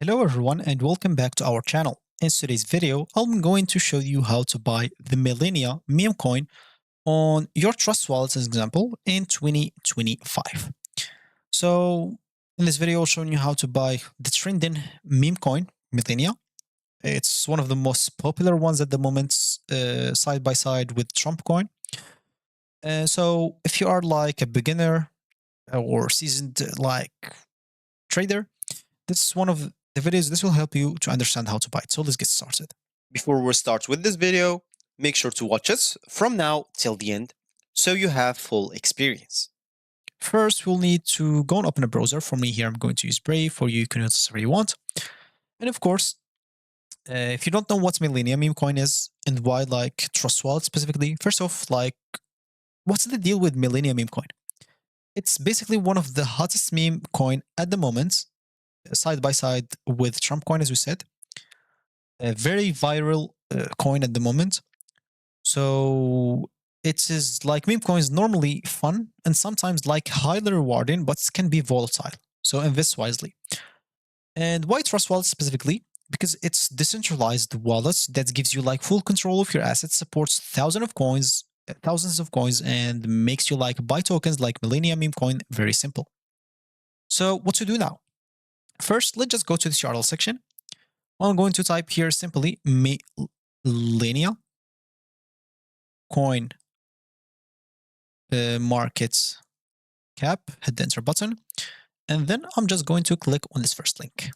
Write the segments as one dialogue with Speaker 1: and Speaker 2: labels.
Speaker 1: Hello everyone and welcome back to our channel. In today's video, I'm going to show you how to buy the Melania meme coin on your Trust Wallet as example in 2025. So in this video, I'll show you how to buy the trending meme coin, Melania. It's one of the most popular ones at the moment, side by side with Trump coin. So if you are like a beginner or seasoned like trader, this is one of the videos. This will help you to understand how to buy it. So let's get started.
Speaker 2: Before we start with this video, make sure to watch us from now till the end so you have full experience.
Speaker 1: First, we'll need to go and open a browser. For me here, I'm going to use Brave. For you, you can use whatever you want. And of course, if you don't know what Melania meme coin is and why like Trust Wallet specifically, first off, like what's the deal with Melania meme coin? It's basically one of the hottest meme coin at the moment, side by side with Trump coin, as we said. A very viral coin at the moment. So it is like meme coins normally fun and sometimes like highly rewarding, but can be volatile. So invest wisely. And why Trust Wallet specifically? Because it's decentralized wallets that gives you like full control of your assets, supports thousands of coins, and makes you like buy tokens like Millennia meme coin very simple. So what to do now? First, let's just go to the URL section. I'm going to type here simply Millennia coin market cap, hit the enter button, and then I'm just going to click on this first link.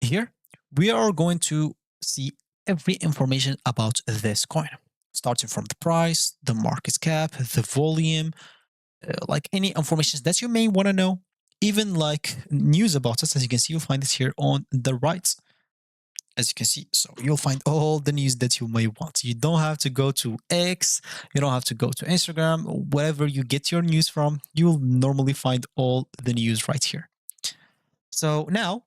Speaker 1: Here, we are going to see every information about this coin, starting from the price, the market cap, the volume, like any information that you may want to know, even like news about us. As you can see, you'll find this here on the right. As you can see, so you'll find all the news that you may want. You don't have to go to X, you don't have to go to Instagram, or wherever you get your news from, you'll normally find all the news right here. So now,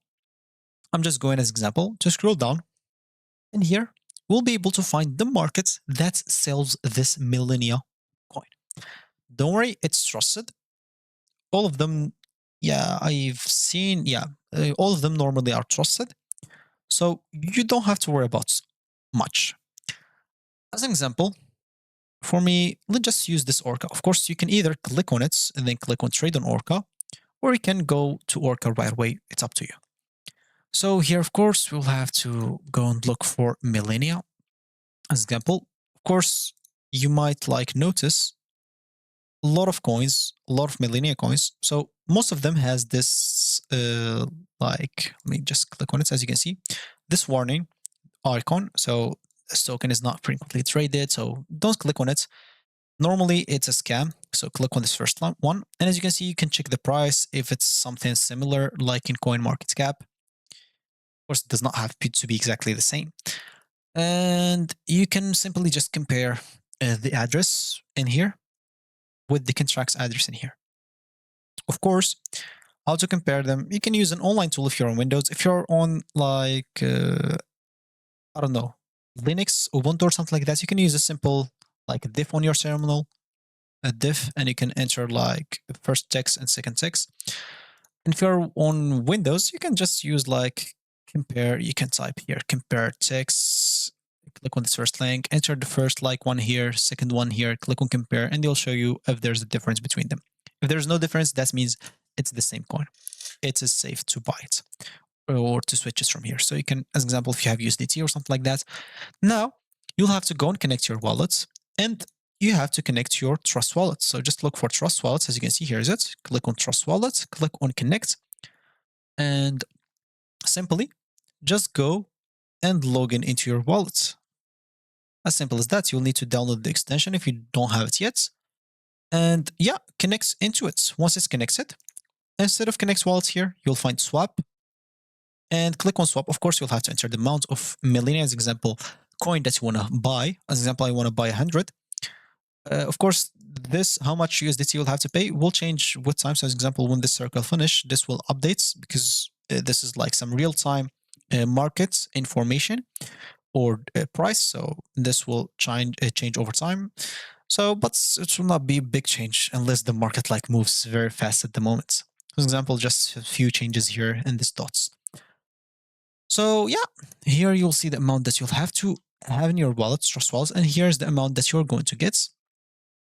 Speaker 1: I'm just going as example to scroll down, and here we'll be able to find the market that sells this Millennia coin. Don't worry, it's trusted. All of them, yeah, I've seen, yeah, all of them normally are trusted. So you don't have to worry about much. As an example, for me, let's just use this Orca. Of course, you can either click on it and then click on trade on Orca, or you can go to Orca right away. It's up to you. So here, of course, we'll have to go and look for Millennia. As example, of course, you might like notice a lot of coins, a lot of Millennia coins. So most of them has this like, let me just click on it. As you can see, this warning icon. So this token is not frequently traded. So don't click on it. Normally it's a scam. So click on this first one. And as you can see, you can check the price if it's something similar like in CoinMarketCap. Of course, it does not have to be exactly the same. And you can simply just compare the address in here with the contract's address in here. Of course, how to compare them? You can use an online tool if you're on Windows. If you're on like, I don't know, Linux, Ubuntu or something like that, you can use a simple like diff on your terminal, a diff, and you can enter like first text and second text. And if you're on Windows, you can just use like compare. You can type here compare text, click on this first link, enter the first like one here, second one here, click on compare, and they'll show you if there's a difference between them. If there's no difference, that means it's the same coin. It is safe to buy it or to switch it from here. So you can, as an example, if you have USDT or something like that, now you'll have to go and connect your wallets, and you have to connect your Trust Wallet. So just look for Trust Wallets. As you can see, here is it. Click on Trust Wallet, click on Connect, and simply just go and log in into your wallet. As simple as that. You'll need to download the extension if you don't have it yet. And yeah, connects into it. Once it's connected, instead of Connect Wallet here, you'll find Swap, and click on Swap. Of course, you'll have to enter the amount of Millennia, as example, coin that you want to buy. As example, I want to buy 100. Of course, this, how much USDT you'll have to pay, will change with time. So as example, when this circle finish, this will update because this is like some real-time market information or price. So this will change over time. So, but it will not be a big change unless the market like moves very fast at the moment. For example, just a few changes here in these dots. So yeah, here you'll see the amount that you'll have to have in your wallet, trust wallets, and here's the amount that you're going to get.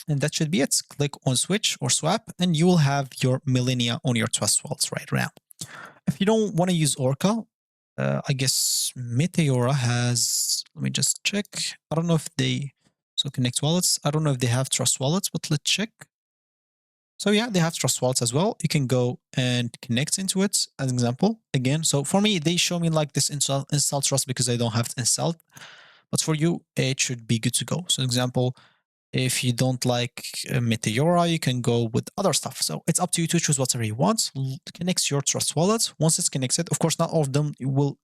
Speaker 1: And that should be it. Click on switch or swap, and you will have your Melania on your trust wallets right now. If you don't want to use Orca, I guess Meteora has, let me just check. I don't know if they, so connect wallets. I don't know if they have trust wallets, but let's check. So yeah, they have trust wallets as well. You can go and connect into it as an example. Again, so for me, they show me like this install trust because I don't have it installed. But for you, it should be good to go. So example, if you don't like Meteora, you can go with other stuff. So it's up to you to choose whatever you want. Connect your trust wallet. Once it's connected, of course, not all of them you'll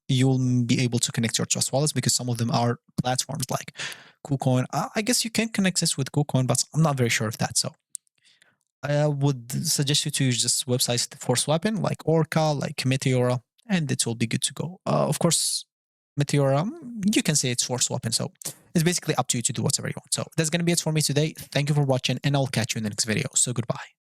Speaker 1: be able to connect your trust wallets because some of them are platforms like KuCoin. I guess you can connect this with KuCoin, but I'm not very sure of that. So I would suggest you to use just websites for swapping like Orca, like Meteora, and it will be good to go. Of course, Meteora, you can say it's for swapping. So it's basically up to you to do whatever you want. So that's going to be it for me today. Thank you for watching, and I'll catch you in the next video. So goodbye.